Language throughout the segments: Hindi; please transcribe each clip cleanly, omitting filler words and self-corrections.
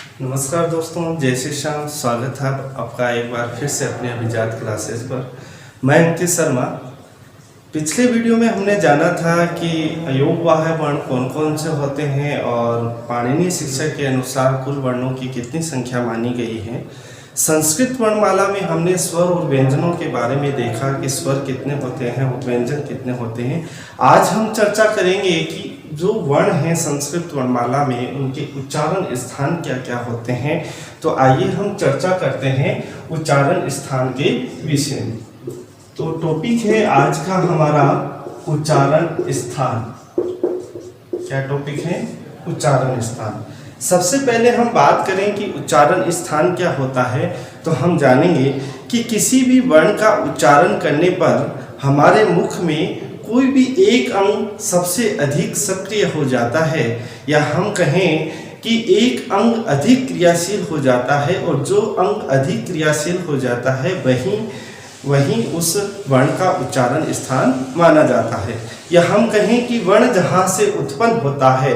नमस्कार दोस्तों, जय श्री श्याम। स्वागत है आपका एक बार फिर से अपने अभिजात क्लासेस पर। मैं अंकित शर्मा। पिछले वीडियो में हमने जाना था कि अयोगवाह्य वर्ण कौन कौन से होते हैं और पाणिनीय शिक्षा के अनुसार कुल वर्णों की कितनी संख्या मानी गई है। संस्कृत वर्णमाला में हमने स्वर और व्यंजनों के बारे में देखा कि स्वर कितने होते हैं और व्यंजन कितने होते हैं। आज हम चर्चा करेंगे कि जो वर्ण हैं संस्कृत वर्णमाला में उनके उच्चारण स्थान क्या क्या होते हैं। तो आइए हम चर्चा करते हैं उच्चारण स्थान के विषय में। तो टॉपिक है आज का हमारा उच्चारण स्थान। क्या टॉपिक है? उच्चारण स्थान। सबसे पहले हम बात करें कि उच्चारण स्थान क्या होता है, तो हम जानेंगे कि किसी भी वर्ण का उच्चारण करने पर हमारे मुख में कोई भी एक अंग सबसे अधिक सक्रिय हो जाता है, या हम कहें कि एक अंग अधिक क्रियाशील हो जाता है, और जो अंग अधिक क्रियाशील हो जाता है वही उस वर्ण का उच्चारण स्थान माना जाता है। या हम कहें कि वर्ण जहाँ से उत्पन्न होता है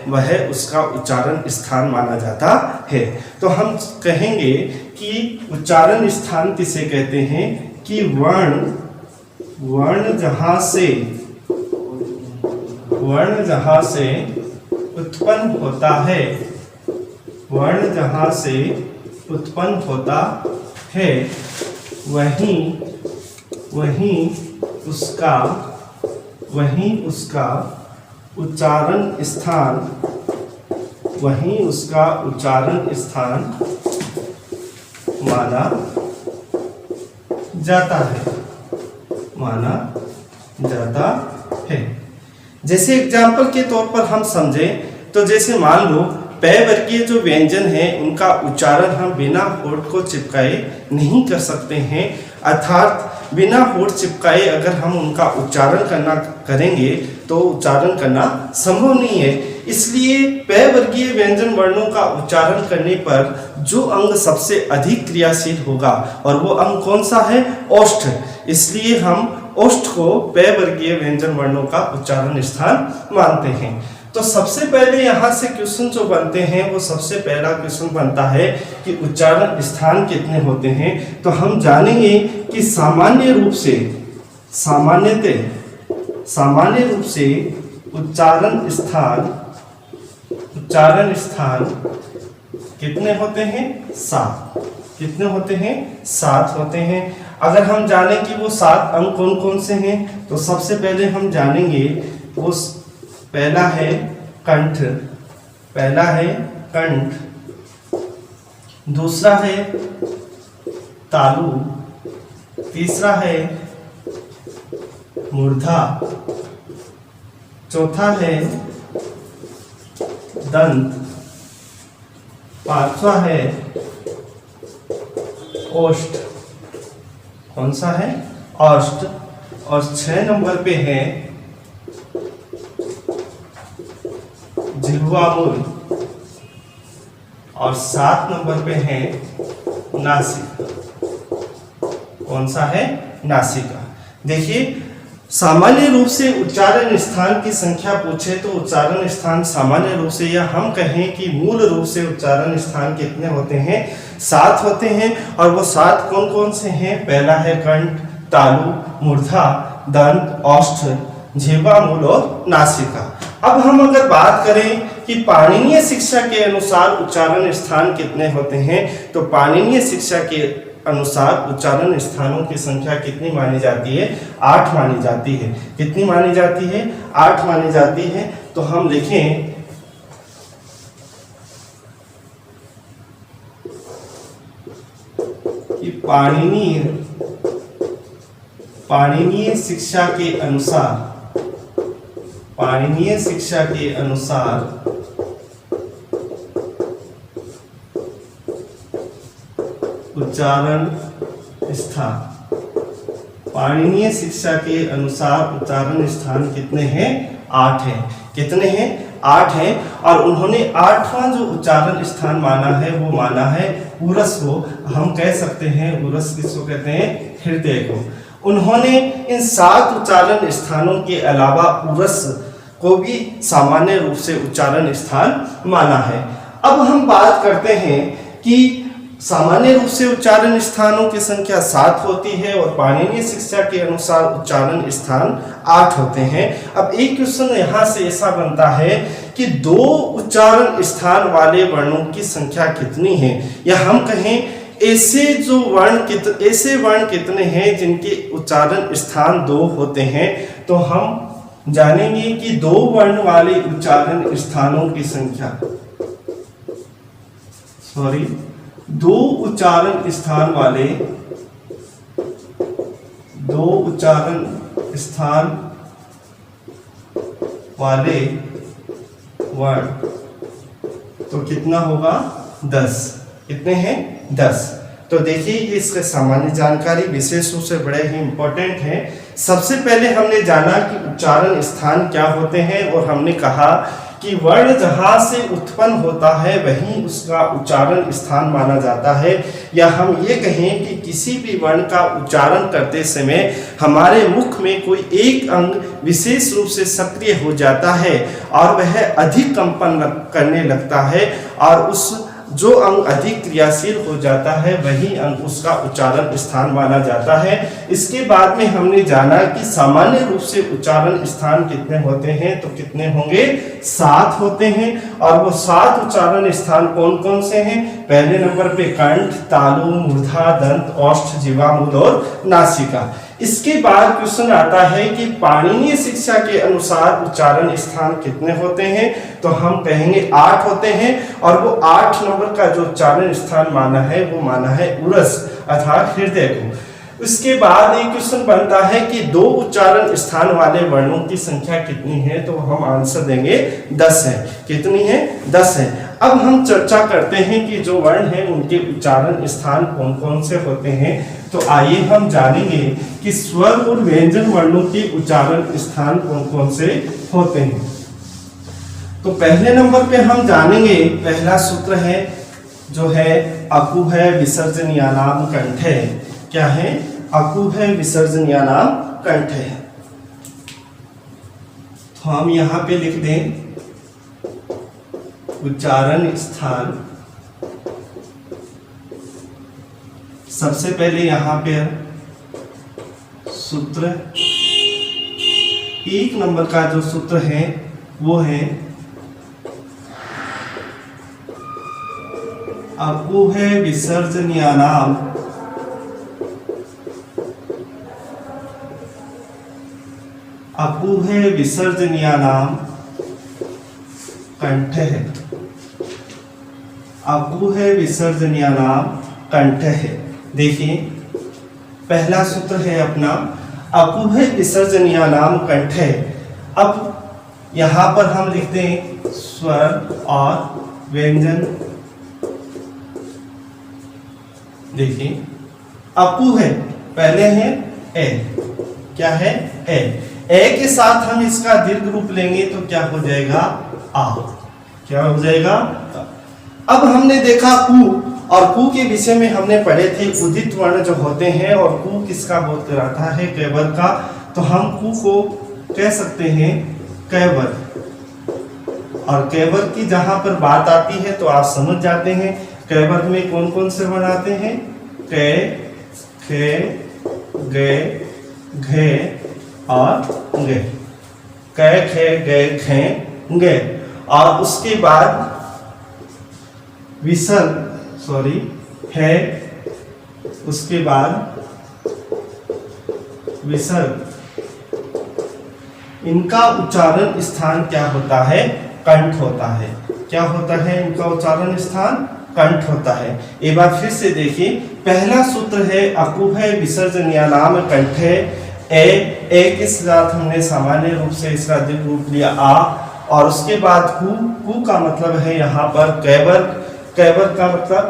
वह उसका उच्चारण स्थान माना जाता है। तो हम कहेंगे कि उच्चारण स्थान किसे कहते हैं कि वर्ण जहाँ से उत्पन्न होता है वहीं उसका उच्चारण स्थान माना जाता है। जैसे एग्जाम्पल के तौर पर हम समझें तो जैसे मान लो प वर्गीय जो व्यंजन है उनका उच्चारण हम बिना होंठ को चिपकाए नहीं कर सकते हैं। अर्थात बिना होंठ चिपकाए अगर हम उनका उच्चारण करेंगे तो उच्चारण करना संभव नहीं है। इसलिए प वर्गीय व्यंजन वर्णों का उच्चारण करने पर जो अंग सबसे अधिक क्रियाशील होगा, और वो अंग कौन सा है? ओष्ठ। इसलिए हम ओष्ठ को प वर्गीय व्यंजन वर्णों का उच्चारण स्थान मानते हैं। तो सबसे पहले यहाँ से क्वेश्चन जो बनते हैं, वो सबसे पहला क्वेश्चन बनता है कि उच्चारण स्थान कितने होते हैं। तो हम जानेंगे कि सामान्य रूप से उच्चारण स्थान कितने होते हैं? 7। कितने होते हैं? 7 होते हैं। अगर हम जानें कि वो 7 अंग कौन कौन से हैं, तो सबसे पहले हम जानेंगे वो पहला है कंठ, दूसरा है तालु, तीसरा है मूर्धा, चौथा है दंत, पांचवा है ओष्ठ। कौन सा है? ओष्ठ। और 6 नंबर पे है जिह्वा मूल, और 7 नंबर पे है नासिका। कौन सा है? नासिका। देखिए, सामान्य रूप से उच्चारण स्थान की संख्या पूछे तो उच्चारण स्थान सामान्य रूप से, या हम कहें कि मूल रूप से उच्चारण स्थान कितने होते हैं? 7 होते हैं। और वो 7 कौन कौन से हैं? पहला है कंठ, तालु, मूर्धा, दंत, ओष्ठ, जिह्वा मूल और नासिका। अब हम अगर बात करें कि पाणिनीय शिक्षा के अनुसार उच्चारण स्थान कितने होते हैं, तो पाणिनीय शिक्षा के अनुसार उच्चारण स्थानों की संख्या कितनी मानी जाती है? 8 मानी जाती है। कितनी मानी जाती है? 8 मानी जाती है। तो हम लिखें कि पाणिनीय शिक्षा के अनुसार उच्चारण स्थान कितने हैं? 8 हैं। कितने हैं? 8 हैं। और उन्होंने 8वां जो उच्चारण स्थान माना है वो माना है उरस को। हम कह सकते हैं उरस किसको कहते हैं? हृदय को। उन्होंने इन 7 उच्चारण स्थानों के अलावा उरस को भी सामान्य रूप से उच्चारण स्थान माना है। अब हम बात करते हैं कि सामान्य रूप से उच्चारण स्थानों की संख्या 7 होती है और पाणिनीय शिक्षा के अनुसार उच्चारण स्थान 8 होते हैं। अब एक क्वेश्चन यहाँ से ऐसा बनता है कि 2 उच्चारण स्थान वाले वर्णों की संख्या कितनी है, या हम कहें ऐसे वर्ण कितने हैं जिनके उच्चारण स्थान 2 होते हैं। तो हम जानेंगे कि 2 वर्ण वाले उच्चारण स्थानों की संख्या, 2 उच्चारण स्थान वाले वर्ण तो कितना होगा 10। कितने हैं 10। तो देखिए ये इसके सामान्य जानकारी विशेष रूप से बड़े ही इंपॉर्टेंट है। सबसे पहले हमने जाना कि उच्चारण स्थान क्या होते हैं और हमने कहा कि वर्ण जहां से उत्पन्न होता है वहीं उसका उच्चारण स्थान माना जाता है। या हम ये कहें कि किसी भी वर्ण का उच्चारण करते समय हमारे मुख में कोई एक अंग विशेष रूप से सक्रिय हो जाता है और वह अधिक कंपन करने लगता है, और उस जो अंग अधिक क्रियाशील हो जाता है वही अंग उसका उच्चारण स्थान माना जाता है। इसके बाद में हमने जाना कि सामान्य रूप से उच्चारण स्थान कितने होते हैं, तो कितने होंगे 7 होते हैं। और वो 7 उच्चारण स्थान कौन कौन से हैं? पहले नंबर पे कंठ, तालु, मूर्धा, दंत, ओष्ठ, जीवा, मूल और नासिका। इसके बाद क्वेश्चन आता है कि पाणिनीय शिक्षा के अनुसार उच्चारण स्थान कितने होते हैं, तो हम कहेंगे 8 होते हैं। और वो 8 नंबर का जो उच्चारण स्थान माना है वो माना है उरस अर्थात हृदय को। उसके बाद एक क्वेश्चन बनता है कि 2 उच्चारण स्थान वाले वर्णों की संख्या कितनी है, तो हम आंसर देंगे 10 है। कितनी है? 10 है। अब हम चर्चा करते हैं कि जो वर्ण हैं उनके उच्चारण स्थान कौन कौन से होते हैं। तो आइए हम जानेंगे कि स्वर और व्यंजन वर्णों के उच्चारण स्थान कौन कौन से होते हैं। तो पहले नंबर पे हम जानेंगे, पहला सूत्र है जो है अकु है विसर्जनीयानाम कंठे। क्या है? अकु है विसर्जनीयानाम कंठे। तो हम यहां पे लिख दें उच्चारण स्थान। सबसे पहले यहां पे सूत्र 1 नंबर का जो सूत्र है वो है अकु है विसर्जनीयानाम अकु है विसर्जनीयानाम कंठ है। अकु है विसर्जनीयानाम कंठ है। देखिए पहला सूत्र है अपना अकु है विसर्जनीयानाम कंठ है। अब यहां पर हम लिखते हैं स्वर और व्यंजन। देखिए अकु है, पहले है ए। क्या है? ए के साथ हम इसका दीर्घ रूप लेंगे तो क्या हो जाएगा? आ। क्या हो जाएगा? अब हमने देखा कु, और कु के विषय में हमने पढ़े थे उदित वर्ण जो होते हैं, और कु किसका बोध कराता है? कैवर का। तो हम कु को कह सकते हैं कैवर। और कैवर की जहां पर बात आती है तो आप समझ जाते हैं कैवर में कौन कौन से वर्ण आते हैं? कै, खे, गे, घे और गे। कै, खे, गे, घे, गे। और उसके बाद है, उसके बाद विसर्ग। इनका उच्चारण स्थान क्या होता है? कंठ होता है। क्या होता है इनका उच्चारण स्थान? कंठ होता है। एक बार फिर से देखिए, पहला सूत्र है अकु है विसर्जनीयानाम कंठे। ए के साथ हमने सामान्य रूप से इसका दीर्घ रूप लिया आ, और उसके बाद कु का मतलब है यहाँ पर कैवर। कैवर का मतलब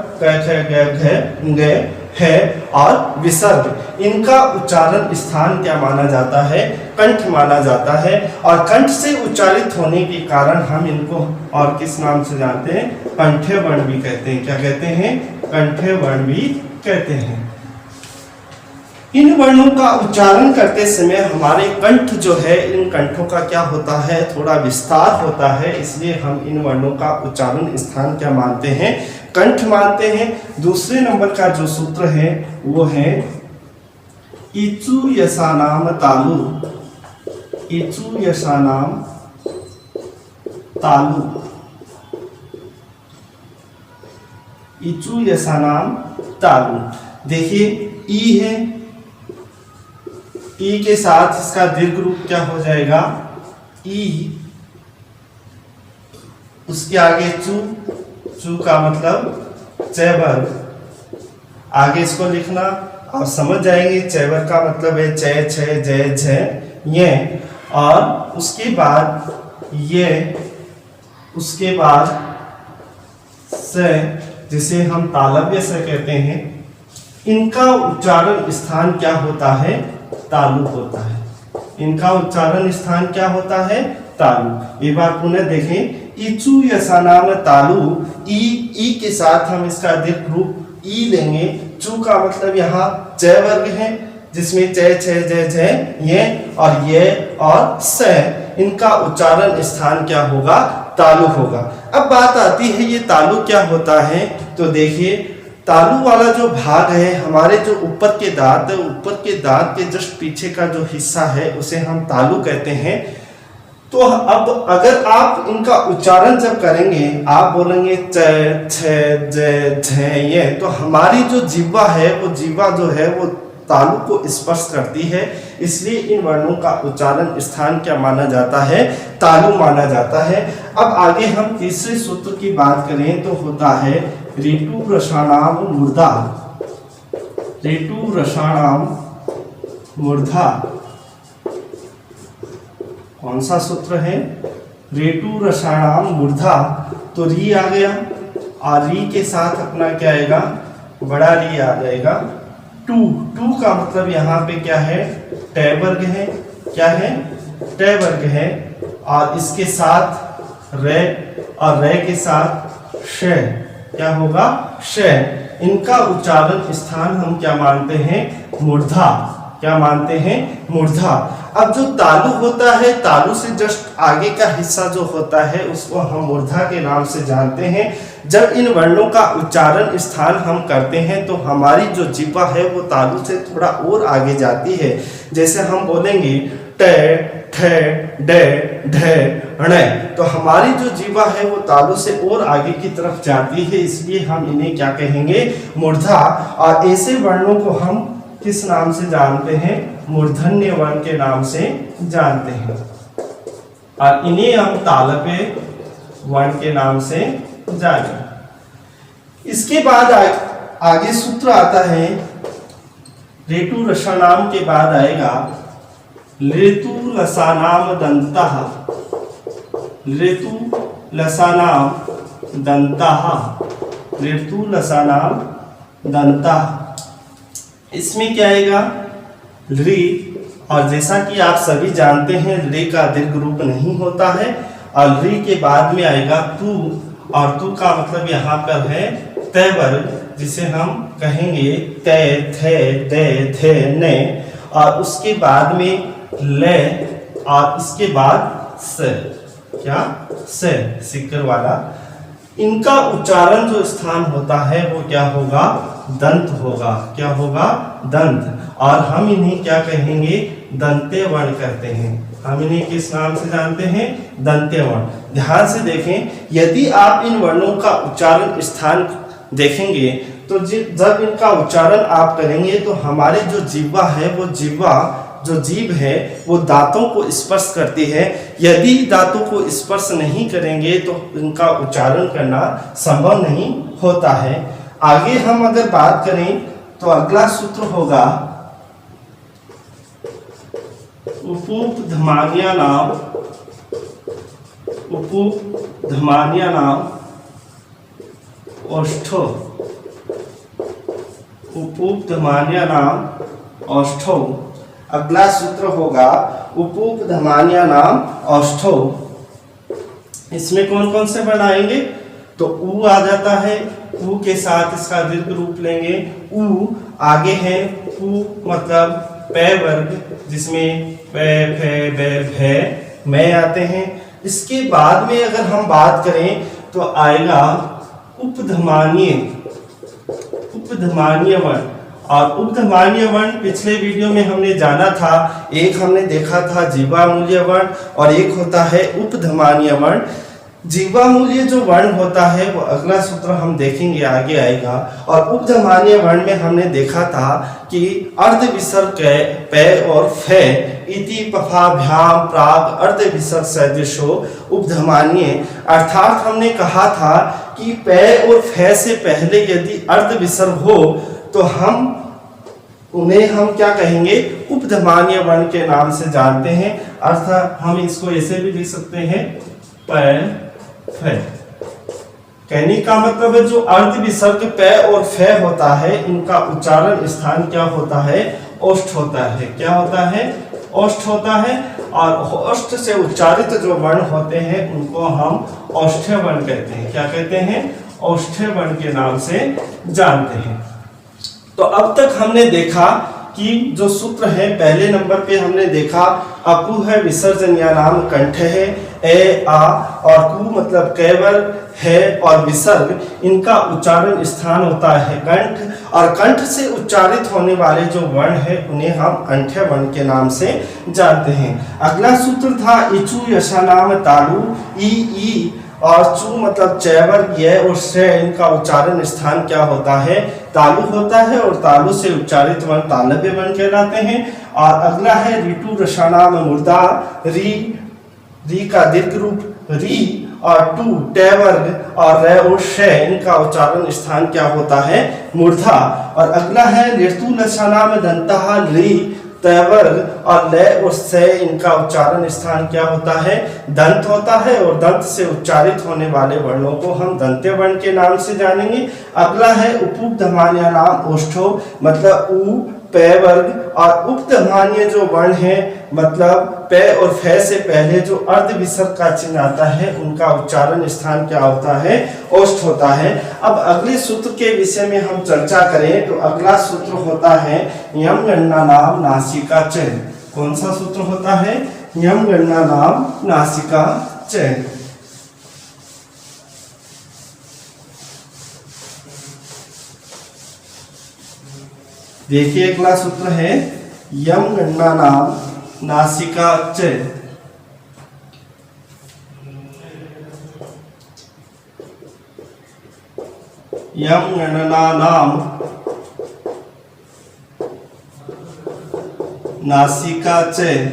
गे है, और विसर्ग। इनका उच्चारण स्थान क्या माना जाता है? कंठ माना जाता है। और कंठ से उच्चारित होने के कारण हम इनको और किस नाम से जानते हैं? कंठे वर्ण भी कहते हैं। क्या कहते हैं? कंठे वर्ण भी कहते हैं। इन वर्णों का उच्चारण करते समय हमारे कंठ जो है, इन कंठों का क्या होता है, थोड़ा विस्तार होता है, इसलिए हम इन वर्णों का उच्चारण स्थान क्या मानते हैं, कंठ मानते हैं। दूसरे नंबर का जो सूत्र है वो है इचु यसानाम तालु, इचु यसानाम तालु, इचु यसानाम तालु। देखिए ई है, ई के साथ इसका दीर्घ रूप क्या हो जाएगा, ई, उसके आगे चू, चू का मतलब चैवर, आगे इसको लिखना आप समझ जाएंगे। चैवर का मतलब है चै, छे, जय, झय, ये, और उसके बाद ये, उसके बाद से, जिसे हम तालव्य से कहते हैं, इनका उच्चारण स्थान क्या होता है, तालु होता है। इनका उच्चारण स्थान क्या होता है, तालु। एक बार पुनः देखें, इचु यसानाम तालु, ई के साथ हम इसका दीर्घ रूप ई लेंगे। चू का मतलब यहाँ जय वर्ग है, जिसमें जय, छे, जय, जय, ये और स, इनका उच्चारण स्थान क्या होगा, तालु होगा। अब बात आती है ये तालु क्या होता है, तो देखिए तालु वाला जो भाग है, हमारे जो ऊपर के दांत है, ऊपर के दांत के जस्ट पीछे का जो हिस्सा है उसे हम तालु कहते हैं। तो अब अगर आप इनका उच्चारण जब करेंगे, आप बोलेंगे च, छ, ज, झ, ये, तो हमारी जो जिह्वा है वो जिह्वा जो है वो तालु को स्पर्श करती है, इसलिए इन वर्णों का उच्चारण स्थान क्या माना जाता है, तालु माना जाता है। अब आगे हम तीसरे सूत्र की बात करें तो होता है ऋतु रसाणाम मूर्धा, ऋतु रसाणाम मूर्धा। कौन सा सूत्र है, ऋतु रसाणाम मूर्धा। तो री आ गया और री के साथ अपना क्या आएगा, बड़ा री आ जाएगा। टू, टू का मतलब यहाँ पे क्या है, टै वर्ग है, क्या है, टै वर्ग है, और इसके साथ रे, और रे के साथ श, क्या होगा, श। इनका उच्चारण स्थान हम क्या मानते हैं, मूर्धा, क्या मानते हैं, मूर्धा। अब जो तालु होता है, तालु से जस्ट आगे का हिस्सा जो होता है उसको हम मूर्धा के नाम से जानते हैं। जब इन वर्णों का उच्चारण स्थान हम करते हैं तो हमारी जो जिह्वा है वो तालु से थोड़ा और आगे जाती है। जैसे हम बोलेंगे ट, ठ, ड, ढ, ण, तो हमारी जो जिह्वा है वो तालु से और आगे की तरफ जाती है, इसलिए हम इन्हें क्या कहेंगे, मूर्धा। और ऐसे वर्णों को हम किस नाम से जानते हैं, मूर्धन्य वर्ण के नाम से जानते हैं, और इन्हें हम तालव्य वर्ण के नाम से जाने। इसके बाद आगे सूत्र आता है, ऋतु रसानाम के बाद आएगा ऋतु लसानाम दंतः, ऋतु लसानाम दंतः, ऋतु लसानाम दंतः। इसमें क्या आएगा, ऋ, और जैसा कि आप सभी जानते हैं ऋ का दीर्घ रूप नहीं होता है, और ऋ के बाद में आएगा तू, और तू का मतलब यहाँ पर है तय वर्ग, जिसे हम कहेंगे तय, थे, दे, थे, ने, और उसके बाद में ले, और इसके बाद से, क्या, से, सिक्कर वाला। इनका उच्चारण जो स्थान होता है वो क्या होगा, दंत होगा, क्या होगा, दंत। और हम इन्हें क्या कहेंगे, दंत्य वर्ण कहते हैं। हम इन्हें किस नाम से जानते हैं, दंत्य वर्ण। ध्यान से देखें, यदि आप इन वर्णों का उच्चारण स्थान देखेंगे तो जब इनका उच्चारण आप करेंगे तो हमारे जो जिह्वा है वो जिह्वा, जो जीभ है वो दांतों को स्पर्श करती है। यदि दांतों को स्पर्श नहीं करेंगे तो इनका उच्चारण करना संभव नहीं होता है। आगे हम अगर बात करें तो अगला सूत्र होगा उपधमानिया नाम, उपधमानिया नाम ओष्ठो, उपधमानिया नाम ओष्ठो। अगला सूत्र होगा उपधमानिया नाम ओष्ठो। इसमें कौन कौन से वर्ण आएंगे, तो ऊ आ जाता है, ऊ के साथ इसका दीर्घ रूप लेंगे ऊ। आगे है ऊ मतलब पै वर्ग, जिसमें पै फै बै भै मैं आते हैं। इसके बाद में अगर हम बात करें तो आएगा उपधमानीय वर्ण। और उपधमानीय वर्ण पिछले वीडियो में हमने जाना था, एक हमने देखा था जीवामूल्य वर्ण और एक होता है उपधमानीय वर्ण। जीवामूल्य जो वर्ण होता है वो अगला सूत्र हम देखेंगे, आगे आएगा। और उपधमानीय वर्ण में हमने देखा था कि अर्ध विसर्ग पै और फै इति पफाभ्याम प्राग अर्ध विसर्ग सदृशो उपधमानीय, अर्थात हमने कहा था कि पै और फै से पहले यदि अर्ध विसर्ग हो तो उन्हें हम क्या कहेंगे, उपधमानीय वर्ण के नाम से जानते हैं। अर्थात हम इसको ऐसे भी लिख सकते हैं पै फै। कहने का मतलब है जो अर्ध विसर्ग पै और फै होता है इनका उच्चारण स्थान क्या होता है, ओष्ठ होता है। क्या होता है, ओष्ठ होता है। और ओष्ठ से उच्चारित जो वर्ण होते हैं उनको हम औष्ठ्य वर्ण कहते हैं। क्या कहते हैं, औष्ठ्य वर्ण के नाम से जानते हैं। तो अब तक हमने देखा कि जो सूत्र है, पहले नंबर पे हमने देखा अकु है विसर्जन या नाम कंठ है, ए आ और कु मतलब कैवर है और विसर्ग इनका उच्चारण स्थान होता है कंठ, और कंठ से उच्चारित होने वाले जो वर्ण है उन्हें हम अंठ्य वर्ण के नाम से जानते हैं। अगला सूत्र था इचु यशा नाम तालु, ई और चू मतलब चैवर ये और से इनका उच्चारण स्थान क्या होता है, तालु होता है। और तालु से उच्चारित वर्ण तालव्य वर्ण कहलाते हैं। और अगला है ऋतु रसानाम मुर्दा, री का दीर्घ रूप री और टू टैवर्ग और रे और शे इनका उच्चारण स्थान क्या होता है, मूर्धा। और अगला है ऋतु लसानाम दंता, ली तैवर्ग और ले और से इनका उच्चारण स्थान क्या होता है, दंत होता है। और दंत से उच्चारित होने वाले वर्णों को हम दंत्य वर्ण के नाम से जानेंगे। अगला है उपधमानीय नाम ओष्ठो मतलब ऊ पै वर्ग, और उपधमानीय जो वर्ण है मतलब पै और फै से पहले जो अर्ध विसर्ग का चिन्ह आता है उनका उच्चारण स्थान क्या होता है, ओष्ठ होता है। अब अगले सूत्र के विषय में हम चर्चा करें तो अगला सूत्र होता है यम गणना नाम नासिका चयन। कौन सा सूत्र होता है, यम गणना नाम नासिका चयन। देखिए अगला सूत्र है यम गणना नाम नासिका चयन। यम गणना नाम नासिका चयन।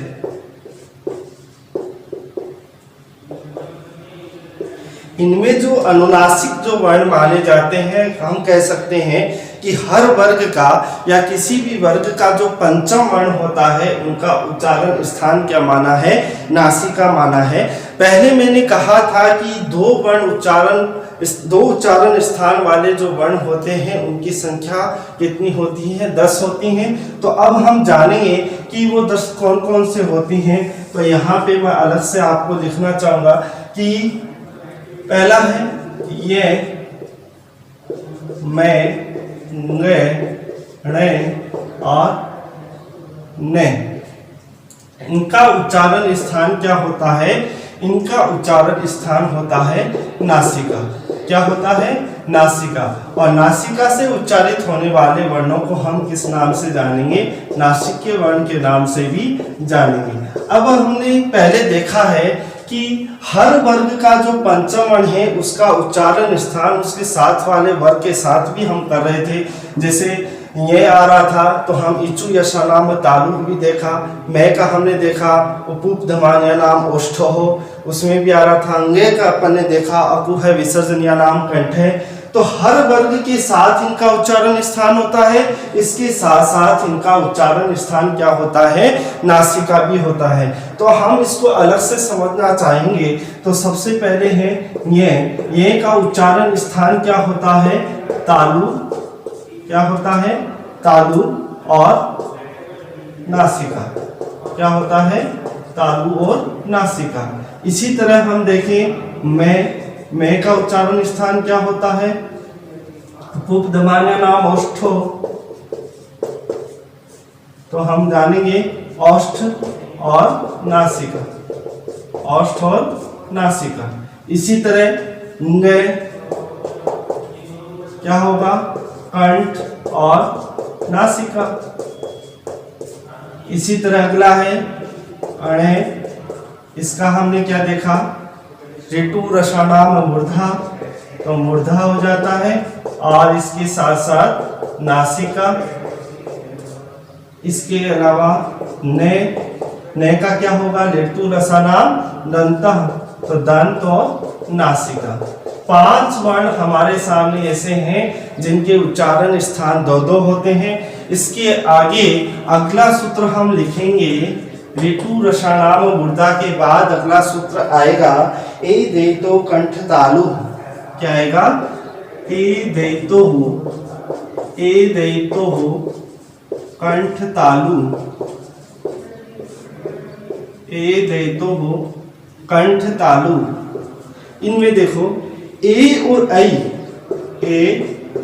इनमें जो अनुनासिक जो वर्ण माने जाते हैं, हम कह सकते हैं कि हर वर्ग का या किसी भी वर्ग का जो पंचम वर्ण होता है उनका उच्चारण स्थान क्या माना है, नासिका माना है। पहले मैंने कहा था कि दो उच्चारण स्थान वाले जो वर्ण होते हैं उनकी संख्या कितनी होती है, 10 होती हैं। तो अब हम जानेंगे कि वो 10 कौन कौन से होती हैं। तो यहाँ पे मैं अलग से आपको लिखना चाहूँगा कि पहला है ये, मैं, गे, णे और ने। इनका उच्चारण स्थान क्या होता है, इनका उच्चारण स्थान होता है नासिका। क्या होता है, नासिका। और नासिका से उच्चारित होने वाले वर्णों को हम किस नाम से जानेंगे, नासिक्य वर्ण के नाम से भी जानेंगे। अब हमने पहले देखा है कि हर वर्ग का जो पंचम वर्ण है उसका उच्चारण स्थान उसके साथ वाले वर्ग के साथ भी हम कर रहे थे। जैसे ये आ रहा था तो हम इचु यशा नाम तालु भी देखा, मैं का हमने देखा उपधमानीय नाम ओष्ठो हो, उसमें भी आ रहा था। अंगे का अपन ने देखा अकु है विसर्जनीय नाम कंठ है। तो हर वर्ग के साथ इनका उच्चारण स्थान होता है, इसके साथ साथ इनका उच्चारण स्थान क्या होता है, नासिका भी होता है। तो हम इसको अलग से समझना चाहेंगे। तो सबसे पहले है ये का उच्चारण स्थान क्या होता है, तालु। क्या होता है, तालु और नासिका। क्या होता है, तालु और नासिका। इसी तरह हम देखें मैं, मे का उच्चारण स्थान क्या होता है? पुपधमान्य नाम ओष्ठो, तो हम जानेंगे ओष्ठ और नासिका, ओष्ठ और नासिका। इसी तरह नृ क्या होगा? कंठ और नासिका। इसी तरह अगला है अणे, इसका हमने क्या देखा? ऋतु रसानाम मूर्धा, तो मूर्धा हो जाता है, और इसके साथ साथ नासिका। इसके अलावा ने का क्या होगा? ऋतु रसानाम दंतः, तो दंत और नासिका। 5 वर्ण हमारे सामने ऐसे हैं जिनके उच्चारण स्थान 2-2 होते हैं। इसके आगे अगला सूत्र हम लिखेंगे, ऋतु रसानाम मूर्धा के बाद अगला सूत्र आएगा ए देतो कंठ तालु। क्या आएगा? ए देतो कंठ तालु, ए देतो कंठ तालु। इनमें देखो ए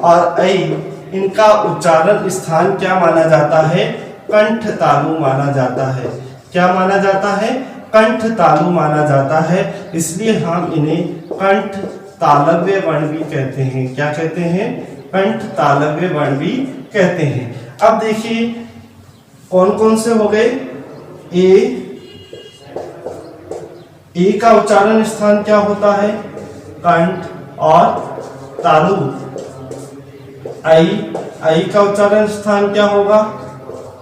और ऐ इनका उच्चारण स्थान क्या माना जाता है? कंठ तालु माना जाता है। क्या माना जाता है? कंठ तालु माना जाता है। इसलिए हम इन्हें कंठ तालव्य वर्ण भी कहते हैं। क्या कहते हैं? कंठ तालव्य वर्ण भी कहते हैं। अब देखिए कौन कौन से हो गए? ए का उच्चारण स्थान क्या होता है? कंठ और तालु। आई का उच्चारण स्थान क्या होगा?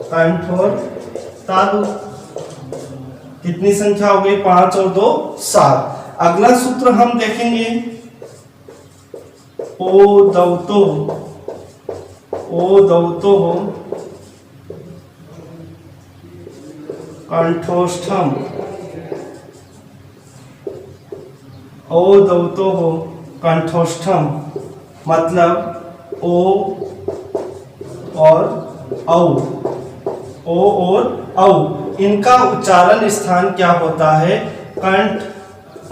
कंठ और तालु। कितनी संख्या हो गई? 5 और 2 7। अगला सूत्र हम देखेंगे ओ दौतो कंठोष्ठम, ओ दौतो कंठोष्ठम, मतलब ओ और औ, इनका उच्चारण स्थान क्या होता है? कंठ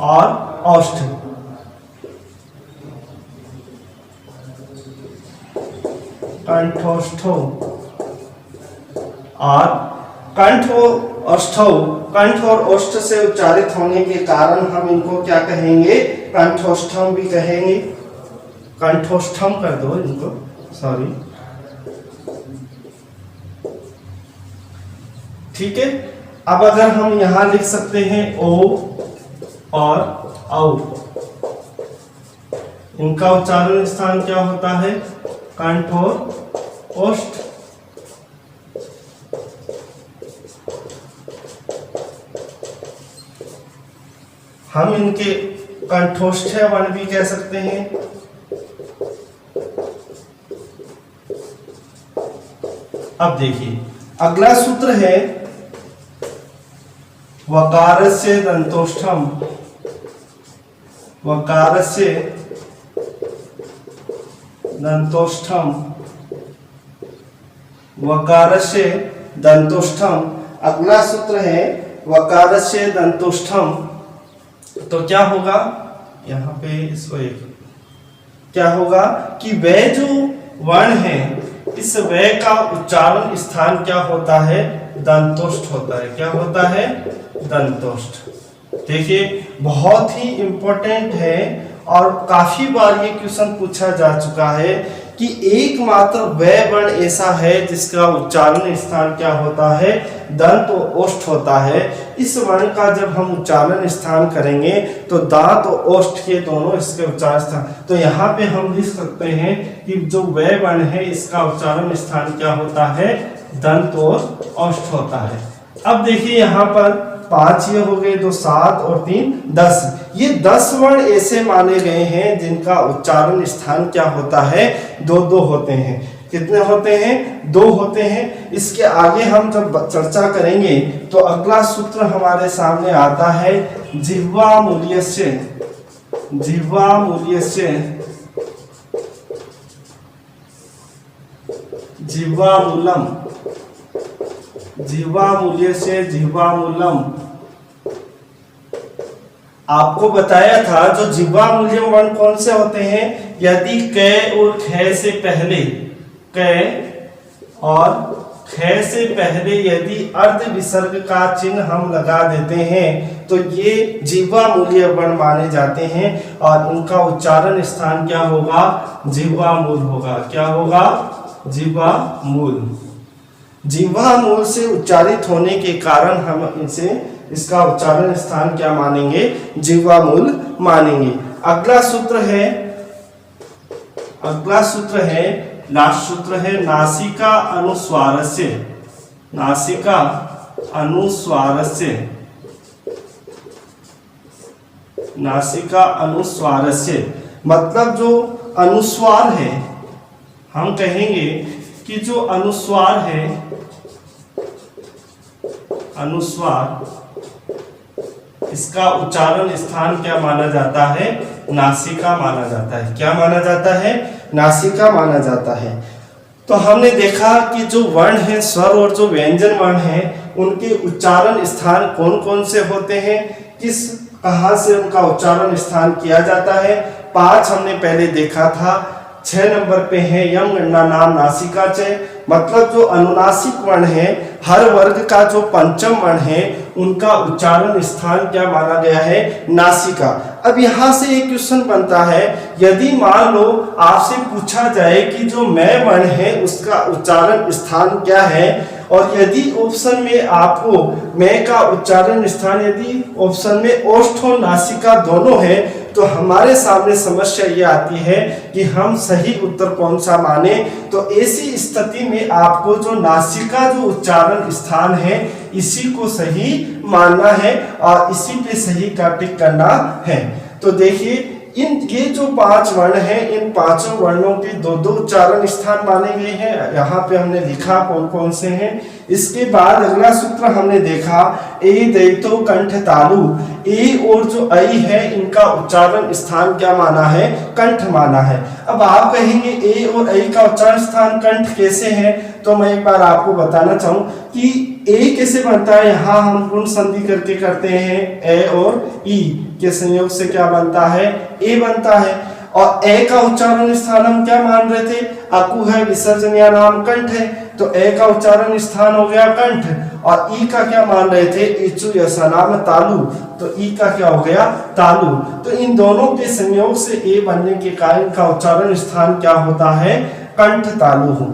और ओष्ठ। कंठोष्ठो और कंठ और ओष्ठ से उच्चारित होने के कारण हम इनको क्या कहेंगे? कंठोष्ठम भी कहेंगे। कंठोष्ठम कर दो इनको, सॉरी। ठीक है। अब अगर हम यहां लिख सकते हैं ओ और औ, इनका उच्चारण स्थान क्या होता है? कंठ और ओष्ठ। हम इनके कंठोष्ठ वर्ण भी कह सकते हैं। अब देखिए अगला सूत्र है वकारस्य दंतोष्ठम, वकारस्य दंतोष्ठम, वकारस्य दंतोष्ठम। अगला सूत्र है वकारस्य दंतोष्ठम। तो क्या होगा? यहाँ पे इसको एक क्या होगा कि वह जो वर्ण है, इस वह का उच्चारण स्थान क्या होता है? दंतोष्ठ होता है। क्या होता है? दंतोष्ठ। देखिए बहुत ही इंपॉर्टेंट है और काफी बार ये क्वेश्चन पूछा जा चुका है कि एकमात्र वह वर्ण ऐसा है जिसका उच्चारण स्थान क्या होता है? दंत और ओष्ठ होता है। इस वर्ण का जब हम उच्चारण स्थान करेंगे तो दांत और ओष्ठ के दोनों इसके उच्चारण स्थान, तो यहाँ पे हम लिख सकते हैं कि जो वह वर्ण है इसका उच्चारण स्थान क्या होता है? दंत और ओष्ठ होता है। अब देखिए यहाँ पर 5 ये हो गए, 2 7 और 3 10। ये 10 वर्ण ऐसे माने गए हैं जिनका उच्चारण स्थान क्या होता है? 2-2 होते हैं। कितने होते हैं? 2 होते हैं। इसके आगे हम जब चर्चा करेंगे तो अगला सूत्र हमारे सामने आता है जिह्वा मूल्यस्य, जिह्वा मूल्यस्य, जिह्वा मूलम, जिह्वा मूल्यस्य जिह्वा मूलम। आपको बताया था जो जिह्वा मूल्य वर्ण कौन से होते हैं, यदि क और ख से पहले, क और ख से पहले यदि अर्ध विसर्ग का चिन्ह हम लगा देते हैं तो ये जिह्वा मूल्य वर्ण माने जाते हैं और उनका उच्चारण स्थान क्या होगा, जिह्वा मूल होगा। क्या होगा, जिह्वा मूल। जिह्वा मूल से उच्चारित होने के कारण हम इसे, इसका उच्चारण स्थान क्या मानेंगे, जिह्वा मूल मानेंगे। अगला सूत्र है लास्ट सूत्र है नासिका अनुस्वारस्य। नासिका अनुस्वारस्य, नासिका अनुस्वारस्य मतलब जो अनुस्वार है, हम कहेंगे कि जो अनुस्वार है, अनुस्वार, इसका उच्चारण स्थान क्या माना जाता है, नासिका माना जाता है। क्या माना जाता है, नासिका माना जाता है। तो हमने देखा कि जो वर्ण है, स्वर और जो व्यंजन वर्ण है, उनके उच्चारण स्थान कौन कौन से होते हैं, कहाँ से उनका उच्चारण स्थान किया जाता है। 5 हमने पहले देखा था। 6 नंबर पे है यम गणना नाम नासिका च, मतलब जो अनुनासिक वर्ण है, हर वर्ग का जो पंचम वर्ण है, उनका उच्चारण स्थान क्या माना गया है, नासिका। अब यहाँ से एक क्वेश्चन बनता है, यदि मान लो आपसे पूछा जाए कि जो मैं वर्ण है उसका उच्चारण स्थान क्या है, और यदि ऑप्शन में आपको मैं का उच्चारण स्थान, यदि ऑप्शन में ओष्ठ और नासिका दोनों है, तो हमारे सामने समस्या ये आती है कि हम सही उत्तर कौन सा माने। तो ऐसी स्थिति में आपको जो नासिका जो उच्चारण स्थान है, इसी को सही मानना है और इसी पे सही का टिक करना है। तो देखिए ये जो 5 वर्ण हैं, इन 5 वर्णों के 2-2 उच्चारण स्थान माने गए हैं। यहाँ पे हमने लिखा कौन कौन से हैं। इसके बाद अगला सूत्र हमने देखा ए दैतो कंठ तालु। ए और जो ऐ है, इनका उच्चारण स्थान क्या माना है, कंठ माना है। अब आप कहेंगे ए और ऐ का उच्चारण स्थान कंठ कैसे है, तो मैं एक बार आपको बताना चाहूँ कि ए कैसे बनता है। यहाँ हम गुण संधि करके करते हैं, ए और ई के संयोग से क्या बनता है, ए बनता है। और ए का उच्चारण स्थान हम क्या मान रहे थे, अकु है, विसर्जन या नाम कंठ है, तो ए का उच्चारण स्थान हो गया कंठ। और ई का क्या मान रहे थे, इचु यसा नाम तालु, तो ई का क्या हो गया, तालु। तो इन दोनों के संयोग से ए बनने के कारण का उच्चारण स्थान क्या होता है, कंठ तालु।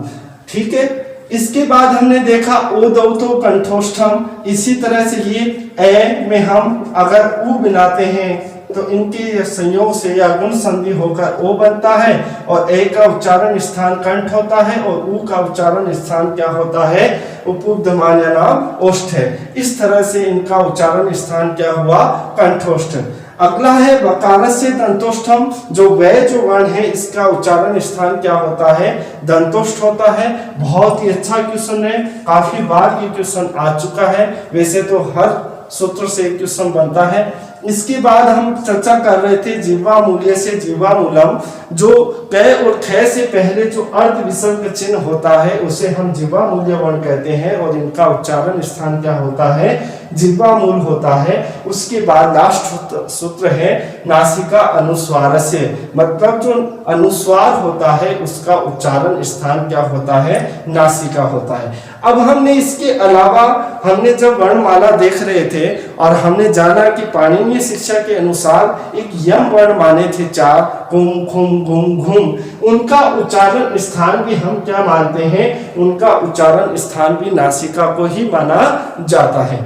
ठीक है। इसके बाद हमने देखा ओ दौतो कंठोष्ठम। इसी तरह से ये ए में हम अगर उ बनाते हैं तो इनके संयोग से या गुण संधि होकर ओ बनता है, और ए का उच्चारण स्थान कंठ होता है और उ का उच्चारण स्थान क्या होता है, उपउद्यमान या नाम ओष्ठ है। इस तरह से इनका उच्चारण स्थान क्या हुआ, कंठोष्ठ। अगला है वकारस्य दंतोष्ठम। जो वह जो वर्ण है, इसका उच्चारण स्थान क्या होता है, दंतोष्ठ होता है। बहुत ही अच्छा क्वेश्चन है, काफी बार ये क्वेश्चन आ चुका है। वैसे तो हर सूत्र से एक क्वेश्चन बनता है। इसके बाद हम चर्चा कर रहे थे जिह्वा मूल्य से जिह्वा मूलम। जो क और ख से पहले जो अर्ध विसर्ग चिन्ह होता है, उसे हम जिह्वा मूल्य वर्ण कहते हैं और इनका उच्चारण स्थान क्या होता है, जिह्वा मूल होता है। उसके बाद लास्ट सूत्र है नासिका अनुस्वारस्य, मतलब जो अनुस्वार होता है उसका उच्चारण स्थान क्या होता है, नासिका होता है। अब हमने इसके अलावा हमने जब वर्णमाला देख रहे थे और हमने जाना कि पाणिनीय शिक्षा के अनुसार एक यम वर्ण माने थे 4, कुम खुम घुम घुम, उनका उच्चारण स्थान भी हम क्या मानते हैं, उनका उच्चारण स्थान भी नासिका को ही माना जाता है।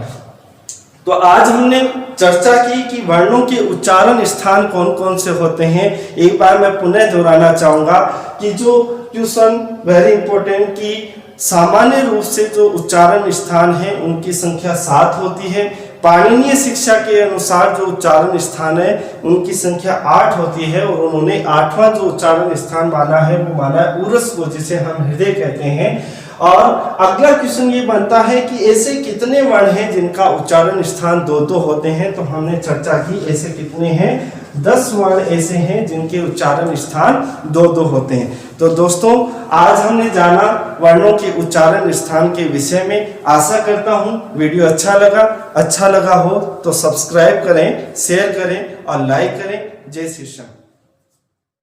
तो आज हमने चर्चा की कि वर्णों के उच्चारण स्थान कौन कौन से होते हैं। एक बार मैं पुनः दोहराना चाहूंगा कि जो क्वेश्चन वेरी इंपॉर्टेंट की सामान्य रूप से जो उच्चारण स्थान है उनकी संख्या 7 होती है। पाणिनीय शिक्षा के अनुसार जो उच्चारण स्थान है उनकी संख्या 8 होती है, और उन्होंने 8वां जो उच्चारण स्थान माना है वो माना है उरस को, जिसे हम हृदय कहते हैं। और अगला क्वेश्चन ये बनता है कि ऐसे कितने वर्ण हैं जिनका उच्चारण स्थान 2-2 होते हैं। तो हमने चर्चा की ऐसे कितने हैं, 10 वर्ण ऐसे हैं जिनके उच्चारण स्थान 2-2 होते हैं। तो दोस्तों आज हमने जाना वर्णों के उच्चारण स्थान के विषय में। आशा करता हूँ वीडियो अच्छा लगा हो तो सब्सक्राइब करें, शेयर करें और लाइक करें। जय श्री कृष्ण।